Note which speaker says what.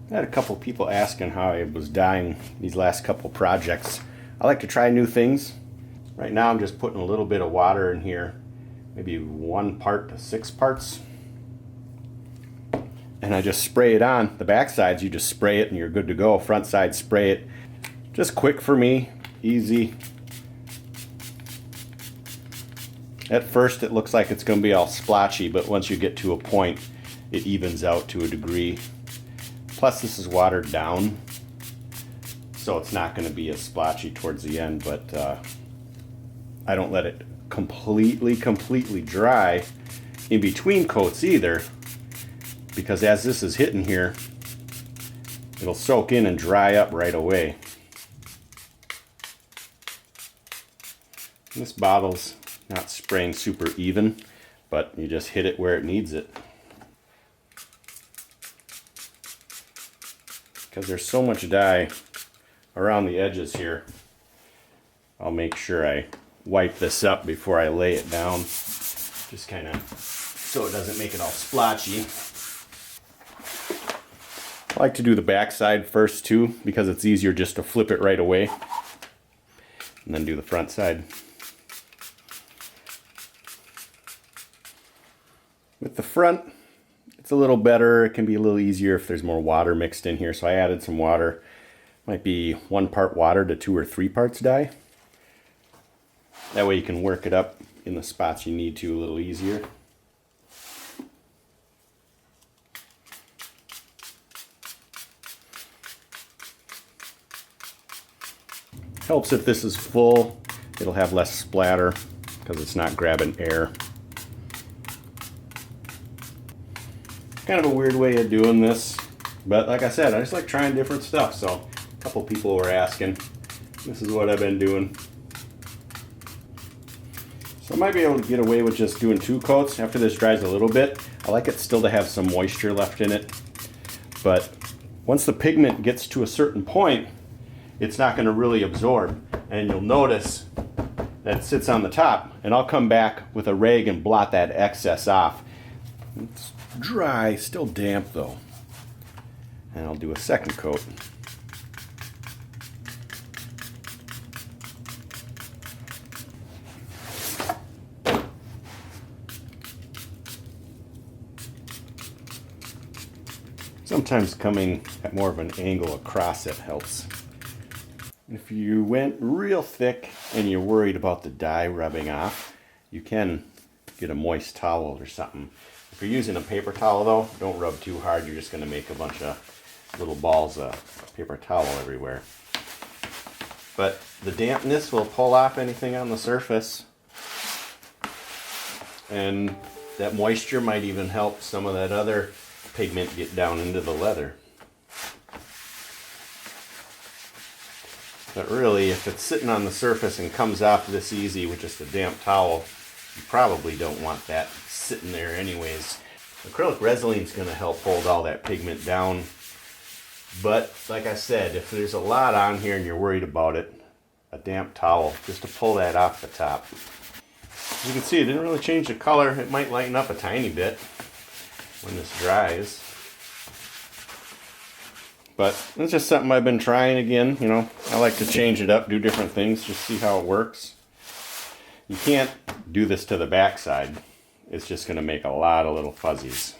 Speaker 1: I had a couple people asking how I was dyeing these last couple projects. I like to try new things. Right now I'm just putting a little bit of water in here, maybe 1 part to 6 parts. And I just spray it on. The back sides, you just spray it and you're good to go. Front side, spray it. Just quick for me, easy. At first it looks like it's going to be all splotchy, but once you get to a point, it evens out to a degree. Plus this is watered down, so it's not going to be as splotchy towards the end, but I don't let it completely dry in between coats either, because as this is hitting here, it'll soak in and dry up right away. This bottle's not spraying super even, but you just hit it where it needs it. Because there's so much dye around the edges here, I'll make sure I wipe this up before I lay it down, just kind of so it doesn't make it all splotchy. I like to do the back side first too, because it's easier just to flip it right away and then do the front side. With the front, it's a little better. It can be a little easier if there's more water mixed in here. So I added some water. Might be 1 part water to 2 or 3 parts dye. That way you can work it up in the spots you need to a little easier. Helps if this is full. It'll have less splatter because it's not grabbing air. Kind of a weird way of doing this, but like I said, I just like trying different stuff. So a couple people were asking. This is what I've been doing. So I might be able to get away with just doing 2 coats after this dries a little bit. I like it still to have some moisture left in it, but once the pigment gets to a certain point, it's not going to really absorb, and you'll notice that it sits on the top, and I'll come back with a rag and blot that excess off. It's dry, still damp though. And I'll do a second coat. Sometimes coming at more of an angle across it helps. If you went real thick and you're worried about the dye rubbing off, you can get a moist towel or something. If you're using a paper towel though, don't rub too hard. You're just going to make a bunch of little balls of paper towel everywhere. But the dampness will pull off anything on the surface. And that moisture might even help some of that other pigment get down into the leather. But really, if it's sitting on the surface and comes off this easy with just a damp towel, you probably don't want that sitting there anyways. Acrylic Resin is going to help hold all that pigment down. But like I said, if there's a lot on here and you're worried about it, a damp towel just to pull that off the top. As you can see, it didn't really change the color. It might lighten up a tiny bit when this dries. But it's just something I've been trying again. You know, I like to change it up, do different things, just see how it works. You can't do this to the back side. It's just going to make a lot of little fuzzies.